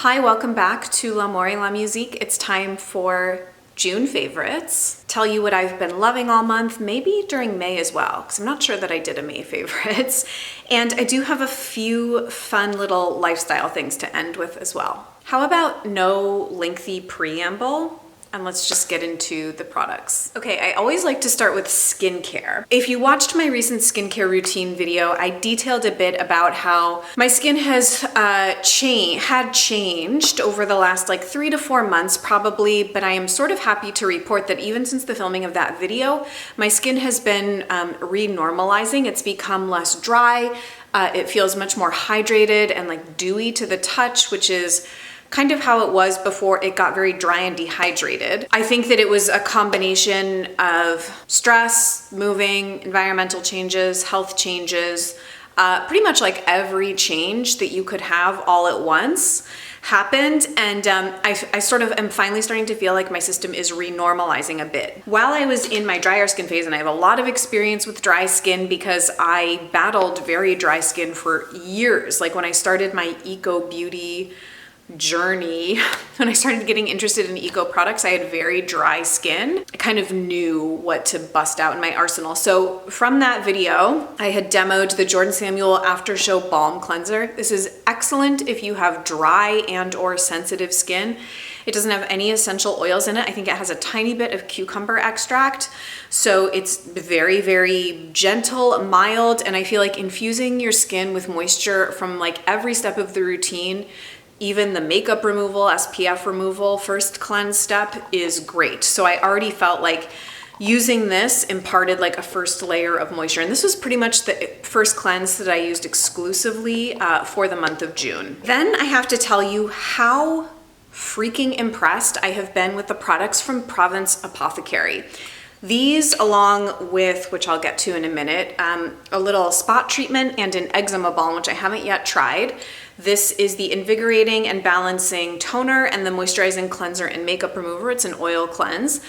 Hi, welcome back to L'Amour La Musique. It's time for June favorites. Tell you what I've been loving all month, maybe during May as well, because I'm not sure that I did a May favorites. And I do have a few fun little lifestyle things to end with as well. How about no lengthy preamble? And let's just get into the products. Okay, I always like to start with skincare. If you watched my recent skincare routine video, I detailed a bit about how my skin has changed over the last like 3 to 4 months probably, but I am sort of happy to report that even since the filming of that video, my skin has been renormalizing. It's become less dry. It feels much more hydrated and like dewy to the touch, which is kind of how it was before it got very dry and dehydrated. I think that it was a combination of stress, moving, environmental changes, health changes, pretty much like every change that you could have all at once happened, and I sort of am finally starting to feel like my system is renormalizing a bit. While I was in my drier skin phase, and I have a lot of experience with dry skin because I battled very dry skin for years, like when I started my eco beauty journey, when I started getting interested in eco products, I had very dry skin. I kind of knew what to bust out in my arsenal. So from that video, I had demoed the Jordan Samuel After Show Balm Cleanser. This is excellent if you have dry and or sensitive skin. It doesn't have any essential oils in it. I think it has a tiny bit of cucumber extract. So it's very, very gentle, mild, and I feel like infusing your skin with moisture from like every step of the routine, even the makeup removal, SPF removal, first cleanse step is great. So I already felt like using this imparted like a first layer of moisture. And this was pretty much the first cleanse that I used exclusively for the month of June. Then I have to tell you how freaking impressed I have been with the products from Provence Apothecary. These, along with, which I'll get to in a minute, a little spot treatment and an eczema balm, which I haven't yet tried. This is the invigorating and balancing toner and the moisturizing cleanser and makeup remover. It's an oil cleanse.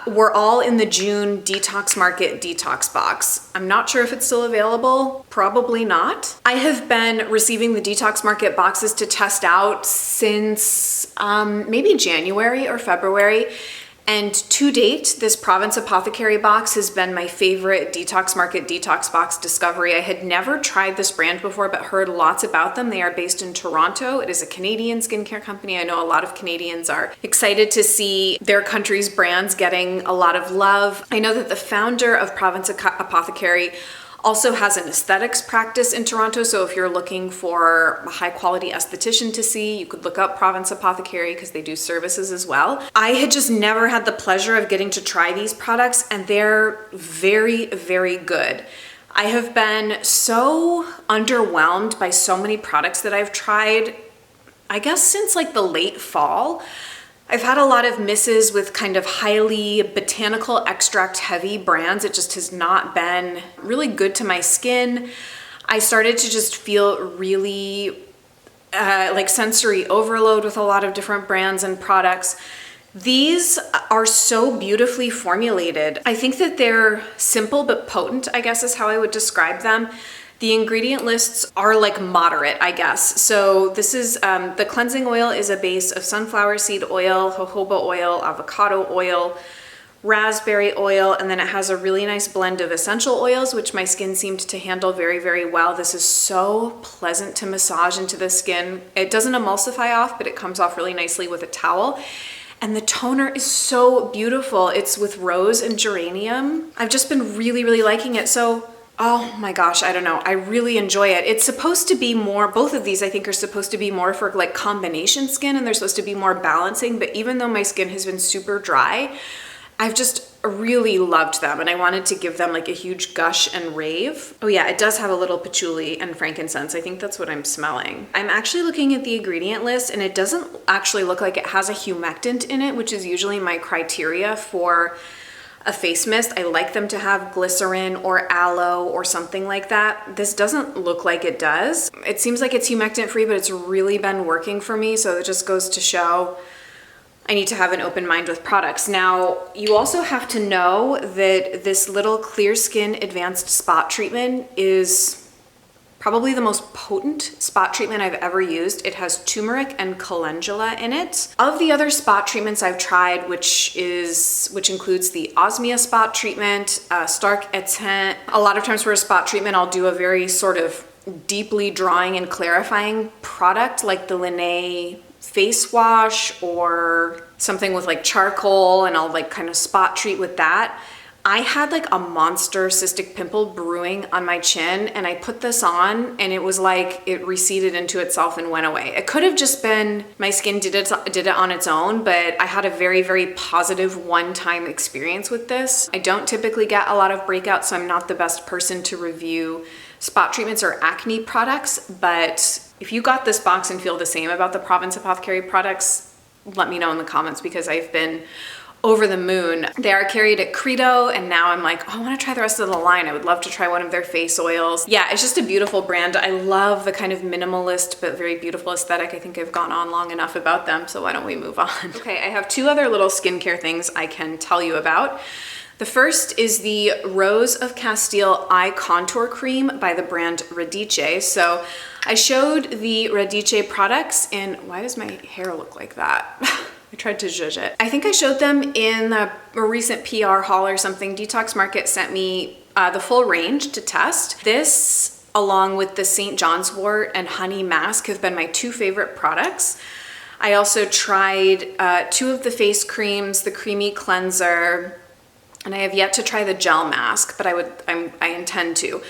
We're all in the June Detox Market detox box. I'm not sure if it's still available. Probably not. I have been receiving the Detox Market boxes to test out since maybe January or February. And to date, this Provence Apothecary box has been my favorite Detox Market detox box discovery. I had never tried this brand before, but heard lots about them. They are based in Toronto. It is a Canadian skincare company. I know a lot of Canadians are excited to see their country's brands getting a lot of love. I know that the founder of Provence Apothecary also has an aesthetics practice in Toronto, so if you're looking for a high quality esthetician to see, you could look up Provence Apothecary because they do services as well. I had just never had the pleasure of getting to try these products, and they're very, very good. I have been so underwhelmed by so many products that I've tried, I guess since like the late fall. I've had a lot of misses with kind of highly botanical extract heavy brands. It just has not been really good to my skin. I started to just feel really like sensory overload with a lot of different brands and products. These are so beautifully formulated. I think that they're simple but potent, I guess is how I would describe them. The ingredient lists are like moderate, I guess. So this is, the cleansing oil is a base of sunflower seed oil, jojoba oil, avocado oil, raspberry oil, and then it has a really nice blend of essential oils, which my skin seemed to handle very, very well. This is so pleasant to massage into the skin. It doesn't emulsify off, but it comes off really nicely with a towel. And the toner is so beautiful. It's with rose and geranium. I've just been really, really liking it. So oh my gosh, I don't know. I really enjoy it. It's supposed to be more, both of these I think are supposed to be more for like combination skin, and they're supposed to be more balancing, but even though my skin has been super dry, I've just really loved them, and I wanted to give them like a huge gush and rave. Oh yeah, it does have a little patchouli and frankincense. I think that's what I'm smelling. I'm actually looking at the ingredient list, and it doesn't actually look like it has a humectant in it, which is usually my criteria for a face mist. I like them to have glycerin or aloe or something like that. This doesn't look like it does. It seems like it's humectant free, but it's really been working for me. So it just goes to show I need to have an open mind with products. Now, you also have to know that this little clear skin advanced spot treatment is probably the most potent spot treatment I've ever used. It has turmeric and calendula in it. Of the other spot treatments I've tried, which includes the Osmia spot treatment, Stark Etain. A lot of times for a spot treatment, I'll do a very sort of deeply drawing and clarifying product like the Linné face wash or something with like charcoal, and I'll like kind of spot treat with that. I had like a monster cystic pimple brewing on my chin, and I put this on and it was like it receded into itself and went away. It could have just been my skin did it on its own, but I had a very, very positive one-time experience with this. I don't typically get a lot of breakouts, so I'm not the best person to review spot treatments or acne products, but if you got this box and feel the same about the Province Apothecary products, let me know in the comments, because I've been over the moon. They are carried at Credo, and now I'm like, oh, I want to try the rest of the line. I would love to try one of their face oils. Yeah, it's just a beautiful brand. I love the kind of minimalist but very beautiful aesthetic. I think I've gone on long enough about them, so why don't we move on? Okay, I have two other little skincare things I can tell you about. The first is the Rose of Castile Eye Contour Cream by the brand Radice. So I showed the Radice products in, why does my hair look like that? I tried to zhuzh it. I think I showed them in a recent PR haul or something. Detox Market sent me the full range to test. This, along with the St. John's Wort and Honey Mask, have been my two favorite products. I also tried two of the face creams, the Creamy Cleanser, and I have yet to try the gel mask, but I intend to.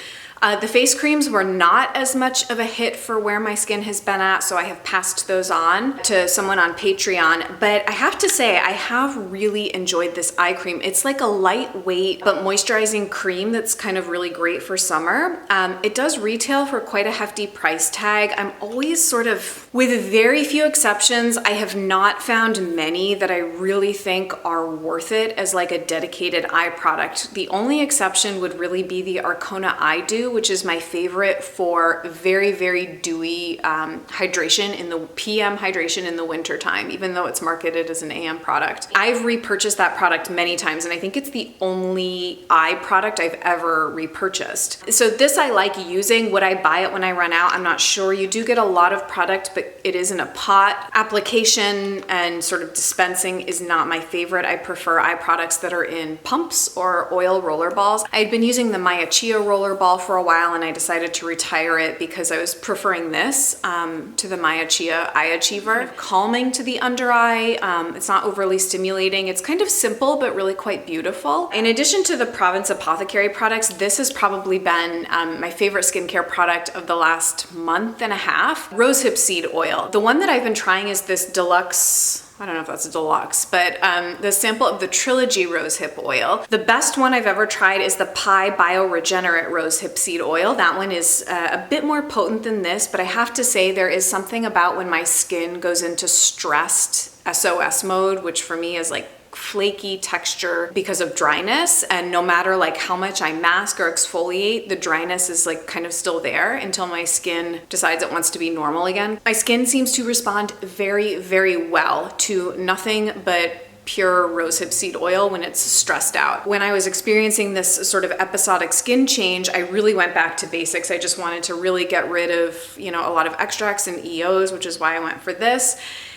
The face creams were not as much of a hit for where my skin has been at, so I have passed those on to someone on Patreon. But I have to say, I have really enjoyed this eye cream. It's like a lightweight but moisturizing cream that's kind of really great for summer. It does retail for quite a hefty price tag. I'm always sort of, with very few exceptions, I have not found many that I really think are worth it as like a dedicated eye product. The only exception would really be the Arcona Eye Dew, which is my favorite for very, very dewy hydration in the PM hydration in the winter time, even though it's marketed as an AM product. I've repurchased that product many times, and I think it's the only eye product I've ever repurchased. So this I like using. Would I buy it when I run out? I'm not sure. You do get a lot of product, but it is in a pot. Application and sort of dispensing is not my favorite. I prefer eye products that are in pumps or oil roller balls. I'd been using the Maya Chia roller ball for a while, and I decided to retire it because I was preferring this to the Maya Chia Eye Achiever. Kind of calming to the under eye. It's not overly stimulating. It's kind of simple but really quite beautiful. In addition to the Province Apothecary products, this has probably been my favorite skincare product of the last month and a half. Rosehip seed oil. The one that I've been trying is this deluxe, I don't know if that's a deluxe, but the sample of the Trilogy Rosehip Oil. The best one I've ever tried is the Pi Bioregenerate Rosehip Seed Oil. That one is a bit more potent than this, but I have to say there is something about when my skin goes into stressed SOS mode, which for me is like flaky texture because of dryness, and no matter like how much I mask or exfoliate, the dryness is like kind of still there until my skin decides it wants to be normal again. My skin seems to respond very, very well to nothing but pure rosehip seed oil when it's stressed out. When I was experiencing this sort of episodic skin change, I really went back to basics. I just wanted to really get rid of, you know, a lot of extracts and EOs, which is why I went for this.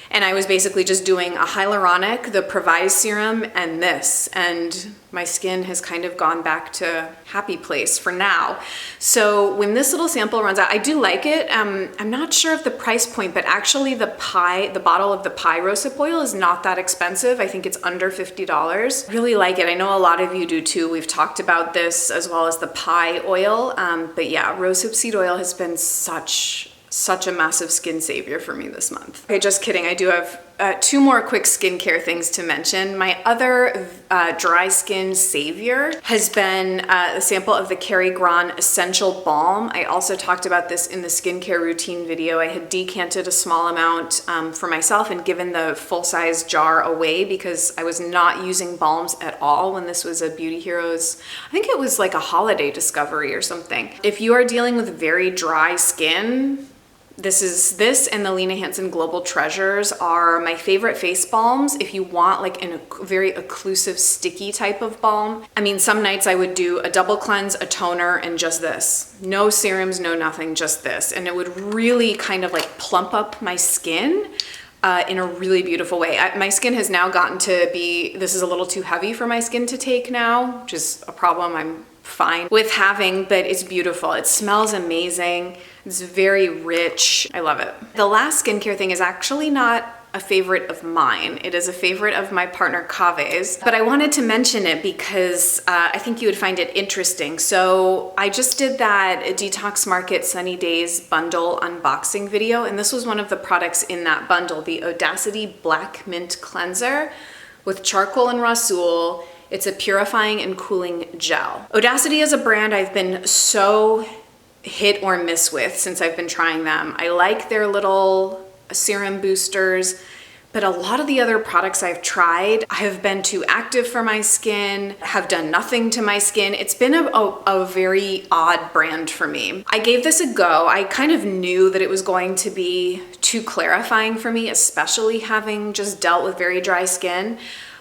And I was basically just doing a hyaluronic, the Provise serum, and this. And my skin has kind of gone back to happy place for now. So when this little sample runs out, I do like it. I'm not sure of the price point, but actually the bottle of the Pi Rosehip oil is not that expensive. I think it's under $50. Really like it. I know a lot of you do too. We've talked about this as well as the Pi oil. But yeah, rosehip seed oil has been such a massive skin savior for me this month. Okay, just kidding. I do have two more quick skincare things to mention. My other dry skin savior has been a sample of the Kerry Gran Essential Balm. I also talked about this in the skincare routine video. I had decanted a small amount for myself and given the full-size jar away because I was not using balms at all when this was a Beauty Heroes, I think it was like a holiday discovery or something. If you are dealing with very dry skin, This and the Lena Hansen Global Treasures are my favorite face balms if you want like a very occlusive, sticky type of balm. I mean, some nights I would do a double cleanse, a toner, and just this. No serums, no nothing, just this. And it would really kind of like plump up my skin in a really beautiful way. My skin has now gotten to be, this is a little too heavy for my skin to take now, which is a problem I'm fine with having, but it's beautiful. It smells amazing. It's very rich. I love it. The last skincare thing is actually not a favorite of mine. It is a favorite of my partner Kave's, but I wanted to mention it because I think you would find it interesting. So I just did that Detox Market Sunny Days bundle unboxing video, and this was one of the products in that bundle, the Audacity Black Mint Cleanser with charcoal and rasool. It's a purifying and cooling gel. Audacity is a brand I've been so hit or miss with since I've been trying them. I like their little serum boosters, but a lot of the other products I've tried have been too active for my skin, have done nothing to my skin. It's been a very odd brand for me. I gave this a go. I kind of knew that it was going to be too clarifying for me, especially having just dealt with very dry skin.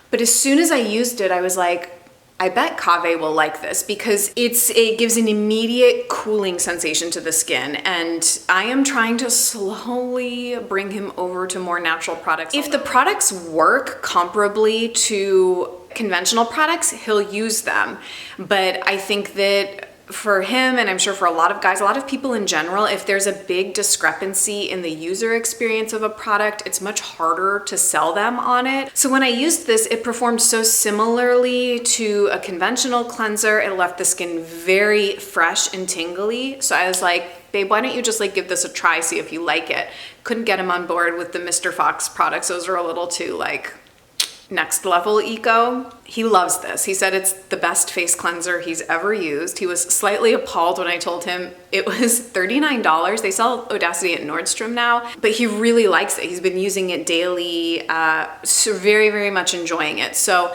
But as soon as I used it, I was like, I bet Kave will like this because it gives an immediate cooling sensation to the skin, and I am trying to slowly bring him over to more natural products. If the products work comparably to conventional products, he'll use them. But I think that for him, and I'm sure for a lot of guys, a lot of people in general, if there's a big discrepancy in the user experience of a product, it's much harder to sell them on it. So when I used this, it performed so similarly to a conventional cleanser. It left the skin very fresh and tingly. So I was like, babe, why don't you just like give this a try, see if you like it. Couldn't get him on board with the Mr. Fox products. Those are a little too like next level eco. He loves this. He said it's the best face cleanser he's ever used. He was slightly appalled when I told him it was $39. They sell Audacity at Nordstrom now, but he really likes it. He's been using it daily, so very, very much enjoying it. So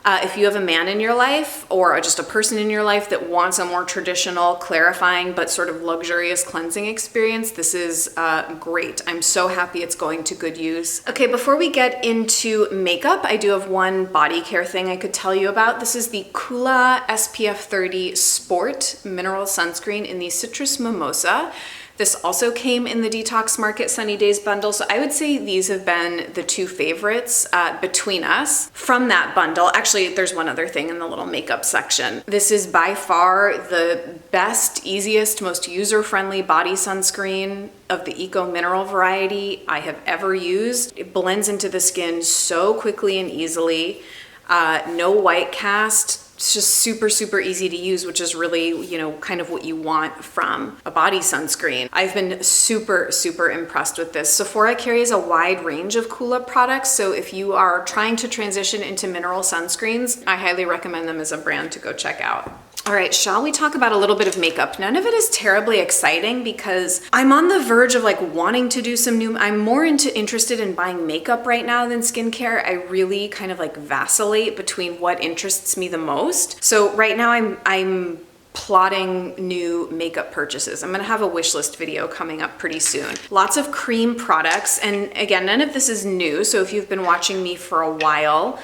if you have a man in your life or just a person in your life that wants a more traditional, clarifying, but sort of luxurious cleansing experience, this is great. I'm so happy it's going to good use. Okay, before we get into makeup, I do have one body care thing I could tell you about. This is the Kula SPF 30 Sport Mineral Sunscreen in the Citrus Mimosa. This also came in the Detox Market Sunny Days bundle, so I would say these have been the two favorites between us from that bundle. Actually, there's one other thing in the little makeup section. This is by far the best, easiest, most user-friendly body sunscreen of the Eco Mineral variety I have ever used. It blends into the skin so quickly and easily. No white cast. It's just super, super easy to use, which is really, you know, kind of what you want from a body sunscreen. I've been super, super impressed with this. Sephora carries a wide range of Kula products, so if you are trying to transition into mineral sunscreens, I highly recommend them as a brand to go check out. All right, shall we talk about a little bit of makeup? None of it is terribly exciting because I'm on the verge of like wanting to do some new, I'm more interested in buying makeup right now than skincare. I really kind of like vacillate between what interests me the most. So right now I'm plotting new makeup purchases. I'm gonna have a wish list video coming up pretty soon. Lots of cream products, and again, none of this is new, so if you've been watching me for a while,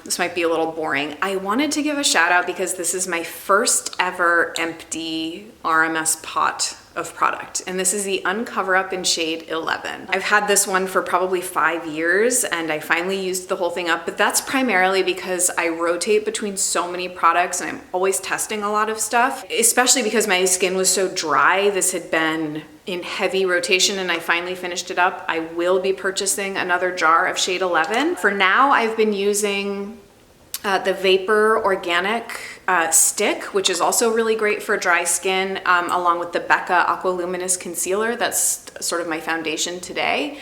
this might be a little boring. I wanted to give a shout out because this is my first ever empty RMS pot of product, and this is the Uncover Up in shade 11. I've had this one for probably 5 years and I finally used the whole thing up, but that's primarily because I rotate between so many products and I'm always testing a lot of stuff, especially because my skin was so dry. This had been in heavy rotation and I finally finished it up. I will be purchasing another jar of shade 11. For now, I've been using the Vapor Organic stick, which is also really great for dry skin, along with the Becca Aqualuminous Concealer. That's sort of my foundation today.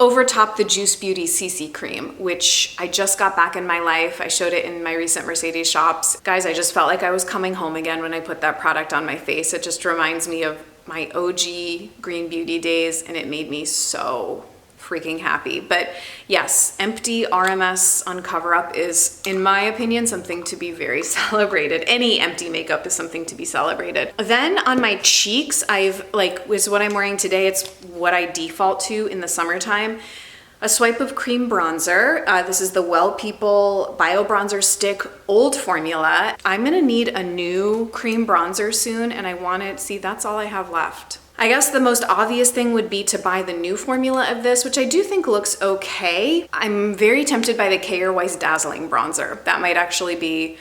Over top, the Juice Beauty CC Cream, which I just got back in my life. I showed it in my recent Mercedes shops. Guys, I just felt like I was coming home again when I put that product on my face. It just reminds me of my OG Green Beauty days, and it made me so freaking happy. But yes, empty RMS on Cover Up is, in my opinion, something to be very celebrated. Any empty makeup is something to be celebrated. Then on my cheeks, is what I'm wearing today. It's what I default to in the summertime. A swipe of cream bronzer. This is the Well People Bio Bronzer Stick Old Formula. I'm gonna need a new cream bronzer soon, and I want it, see, that's all I have left. I guess the most obvious thing would be to buy the new formula of this, which I do think looks okay. I'm very tempted by the K.R. Weiss Dazzling Bronzer. That might actually be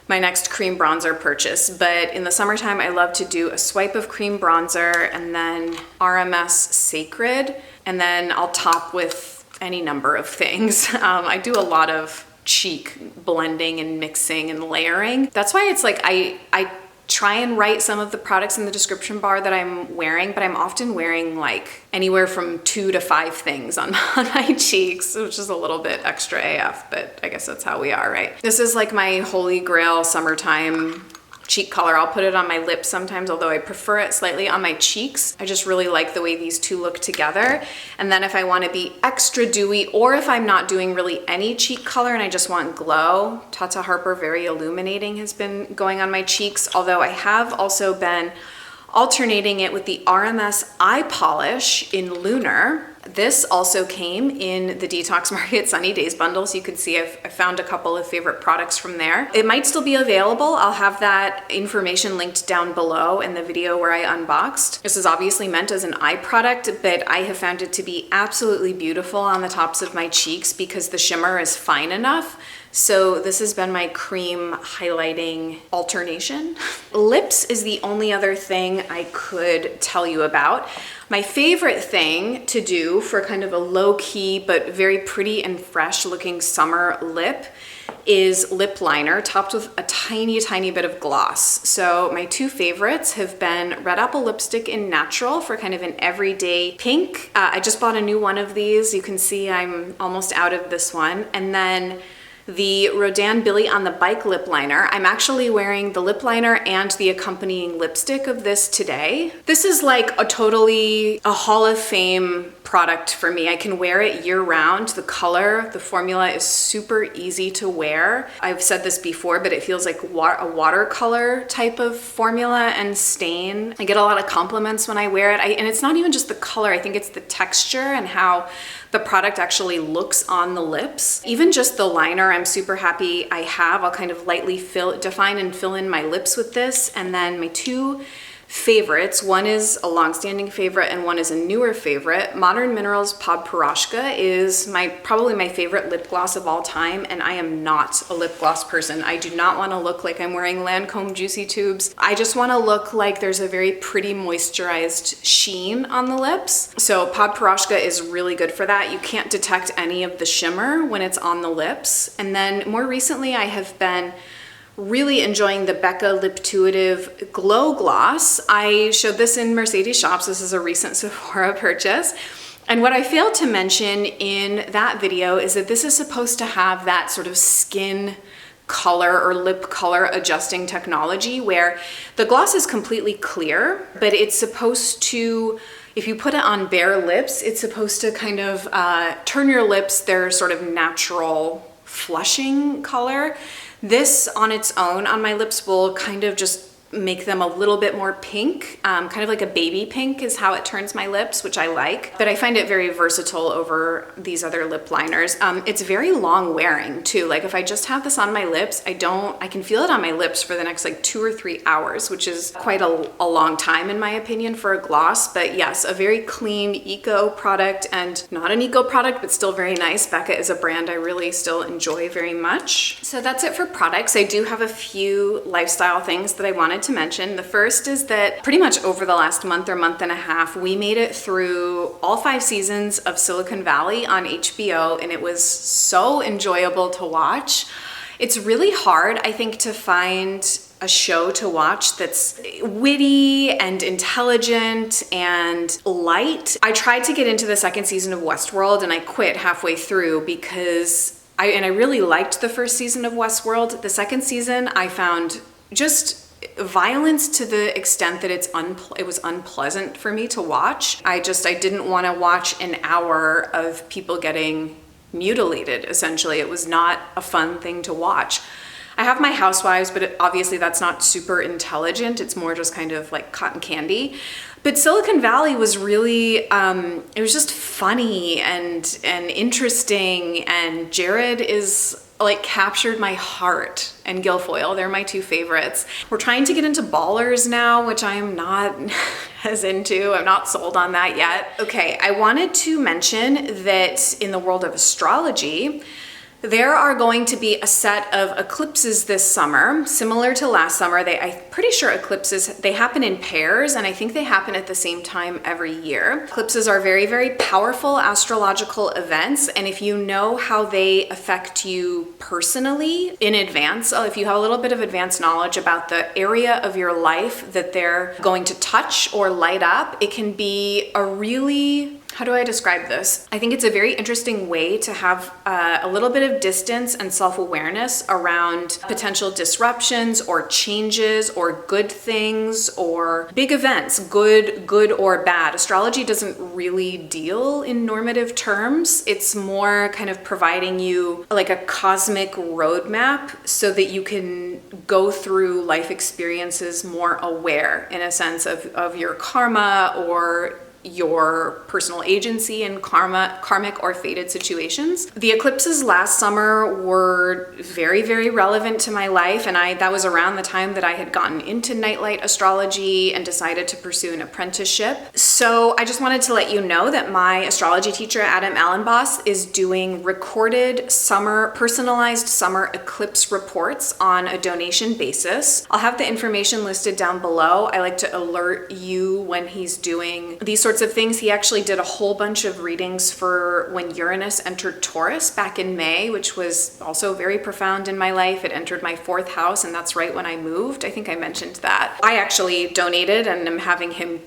my next cream bronzer purchase. But in the summertime, I love to do a swipe of cream bronzer and then RMS Sacred, and then I'll top with any number of things. I do a lot of cheek blending and mixing and layering. That's why it's like I try and write some of the products in the description bar that I'm wearing, but I'm often wearing like anywhere from 2 to 5 things on my cheeks, which is a little bit extra AF, but I guess that's how we are, right? This is like my holy grail summertime cheek color. I'll put it on my lips sometimes, although I prefer it slightly on my cheeks. I just really like the way these two look together. And then if I want to be extra dewy, or if I'm not doing really any cheek color and I just want glow, Tata Harper Very Illuminating has been going on my cheeks, although I have also been alternating it with the RMS Eye Polish in Lunar. This also came in the Detox Market Sunny Days bundle, so you can see I've found a couple of favorite products from there. It might still be available. I'll have that information linked down below in the video where I unboxed. This is obviously meant as an eye product, but I have found it to be absolutely beautiful on the tops of my cheeks because the shimmer is fine enough. So this has been my cream highlighting alternation. Lips is the only other thing I could tell you about. My favorite thing to do for kind of a low-key but very pretty and fresh looking summer lip is lip liner topped with a tiny, tiny bit of gloss. So my two favorites have been Red Apple Lipstick in Natural for kind of an everyday pink. I just bought a new one of these. You can see I'm almost out of this one. And then the Rodin Billy on the Bike lip liner. I'm actually wearing the lip liner and the accompanying lipstick of this today. This is like a Hall of Fame product for me. I can wear it year round. The color, the formula is super easy to wear. I've said this before, but it feels like a watercolor type of formula and stain. I get a lot of compliments when I wear it. And it's not even just the color. I think it's the texture and how the product actually looks on the lips. Even just the liner, I'm super happy I have. I'll kind of lightly define and fill in my lips with this. And then my two favorites, one is a long-standing favorite and one is a newer favorite. Modern Minerals Pod Piroshka is probably my favorite lip gloss of all time, and I am not a lip gloss person. I do not want to look like I'm wearing Lancome Juicy Tubes. I just want to look like there's a very pretty moisturized sheen on the lips. So Pod Piroshka is really good for that. You can't detect any of the shimmer when it's on the lips. And then more recently I have been really enjoying the Becca Liptuitive Glow Gloss. I showed this in Mercedes Shops. This is a recent Sephora purchase. And what I failed to mention in that video is that this is supposed to have that sort of skin color or lip color adjusting technology where the gloss is completely clear, but it's supposed to, if you put it on bare lips, it's supposed to kind of turn your lips their sort of natural flushing color. This on its own on my lips will kind of just make them a little bit more pink, kind of like a baby pink is how it turns my lips, which I like. But I find it very versatile over these other lip liners. It's very long wearing too. Like if I just have this on my lips, I can feel it on my lips for the next like 2 or 3 hours, which is quite a long time in my opinion for a gloss. But yes, a very clean eco product, and not an eco product, but still very nice. Becca is a brand I really still enjoy very much. So that's it for products. I do have a few lifestyle things that I wanted to mention. The first is that pretty much over the last month or month and a half, we made it through all 5 seasons of Silicon Valley on HBO, and it was so enjoyable to watch. It's really hard, I think, to find a show to watch that's witty and intelligent and light. I tried to get into the 2nd season of Westworld and I quit halfway through because I really liked the 1st season of Westworld. The 2nd season I found just violence to the extent that it was unpleasant for me to watch. I didn't want to watch an hour of people getting mutilated, essentially. It was not a fun thing to watch. I have my Housewives, but obviously that's not super intelligent. It's more just kind of like cotton candy. But Silicon Valley was really, it was just funny and interesting. And Jared is like captured my heart, and Guilfoyle, they're my two favorites. We're trying to get into Ballers now, which I'm not as into. I'm not sold on that yet. Okay, I wanted to mention that in the world of astrology, there are going to be a set of eclipses this summer, similar to last summer. I'm pretty sure eclipses, they happen in pairs, and I think they happen at the same time every year. Eclipses are very, very powerful astrological events, and if you know how they affect you personally in advance, if you have a little bit of advanced knowledge about the area of your life that they're going to touch or light up, it can be a really, how do I describe this? I think it's a very interesting way to have a little bit of distance and self-awareness around potential disruptions or changes or good things or big events, good or bad. Astrology doesn't really deal in normative terms. It's more kind of providing you like a cosmic roadmap so that you can go through life experiences more aware in a sense of your karma or your personal agency in karmic or fated situations. The eclipses last summer were very, very relevant to my life, and that was around the time that I had gotten into Nightlight astrology and decided to pursue an apprenticeship. So I just wanted to let you know that my astrology teacher, Elenbaas, is doing recorded personalized summer eclipse reports on a donation basis. I'll have the information listed down below. I like to alert you when he's doing these sorts of things. He actually did a whole bunch of readings for when Uranus entered Taurus back in May, which was also very profound in my life. It entered my 4th house, and that's right when I moved. I think I mentioned that. I actually donated and am having him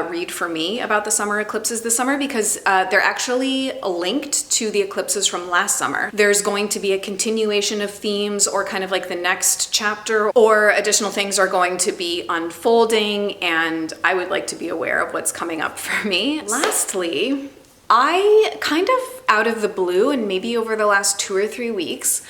read for me about the summer eclipses this summer because they're actually linked to the eclipses from last summer. There's going to be a continuation of themes or kind of like the next chapter, or additional things are going to be unfolding, and I would like to be aware of what's coming up for me. Lastly, I kind of out of the blue, and maybe over the last 2 or 3 weeks,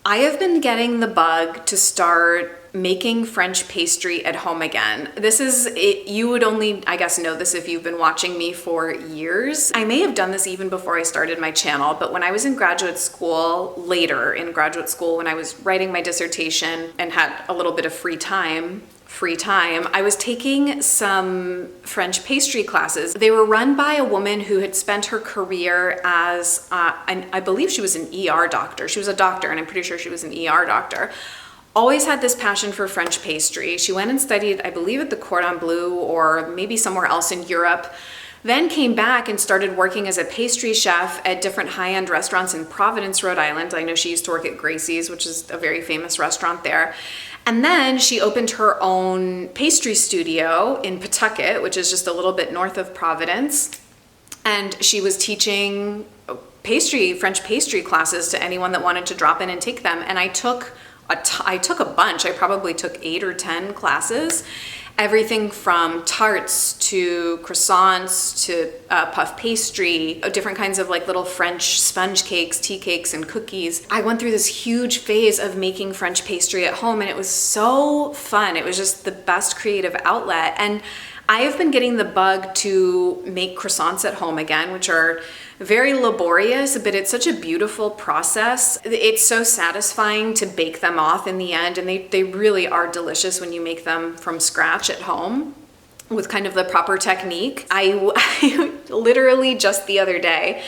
I have been getting the bug to start making French pastry at home again. This is it. You would only, I guess, know this if you've been watching me for years. I may have done this even before I started my channel, but when I was in graduate school, later in graduate school, when I was writing my dissertation and had a little bit of free time, I was taking some French pastry classes. They were run by a woman who had spent her career as, I believe she was an ER doctor. She was a doctor, and I'm pretty sure she was an ER doctor. Always had this passion for French pastry. She went and studied, I believe, at the Cordon Bleu or maybe somewhere else in Europe. Then came back and started working as a pastry chef at different high-end restaurants in Providence, Rhode Island. I know she used to work at Gracie's, which is a very famous restaurant there. And then she opened her own pastry studio in Pawtucket, which is just a little bit north of Providence. And she was teaching French pastry classes to anyone that wanted to drop in and take them. And I took a bunch. I probably took 8 or 10 classes. Everything from tarts to croissants to puff pastry, different kinds of like little French sponge cakes, tea cakes, and cookies. I went through this huge phase of making French pastry at home, and it was so fun. It was just the best creative outlet. And I have been getting the bug to make croissants at home again, which are very laborious, but it's such a beautiful process. It's so satisfying to bake them off in the end, and they really are delicious when you make them from scratch at home with kind of the proper technique. I literally just the other day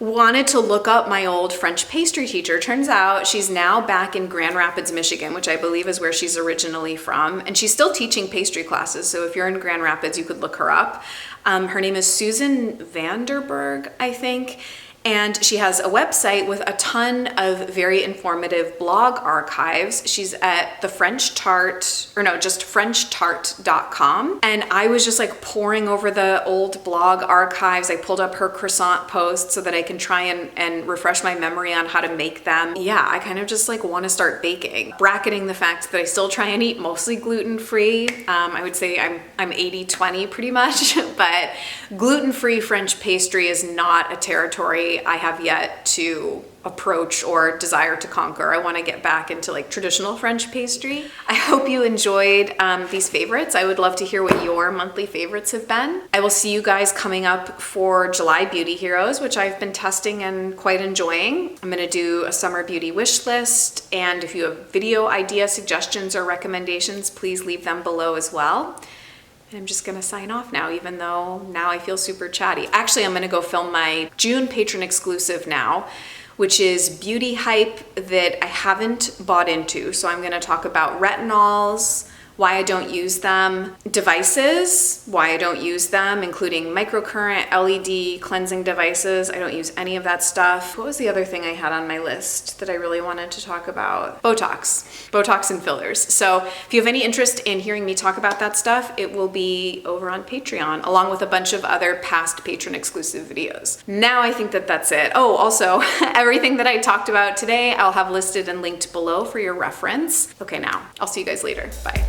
wanted to look up my old French pastry teacher. Turns out she's now back in Grand Rapids, Michigan, which I believe is where she's originally from. And she's still teaching pastry classes. So if you're in Grand Rapids, you could look her up. Her name is Susan Vanderberg, I think. And she has a website with a ton of very informative blog archives. She's at the French Tart, or no, just FrenchTart.com. And I was just like poring over the old blog archives. I pulled up her croissant posts so that I can try and refresh my memory on how to make them. Yeah, I kind of just like want to start baking. Bracketing the fact that I still try and eat mostly gluten-free. I would say I'm 80-20 pretty much, but gluten-free French pastry is not a territory I have yet to approach or desire to conquer. I want to get back into like traditional French pastry. I hope you enjoyed these favorites. I would love to hear what your monthly favorites have been. I will see you guys coming up for July Beauty Heroes, which I've been testing and quite enjoying. I'm going to do a summer beauty wish list, and if you have video idea suggestions or recommendations, please leave them below as well. I'm just gonna sign off now, even though now I feel super chatty. Actually, I'm gonna go film my June patron exclusive now, which is beauty hype that I haven't bought into. So I'm gonna talk about retinols, why I don't use them, devices, why I don't use them, including microcurrent, LED, cleansing devices. I don't use any of that stuff. What was the other thing I had on my list that I really wanted to talk about? Botox and fillers. So if you have any interest in hearing me talk about that stuff, it will be over on Patreon, along with a bunch of other past patron exclusive videos. Now I think that that's it. Oh, also, everything that I talked about today, I'll have listed and linked below for your reference. Okay, now I'll see you guys later. Bye.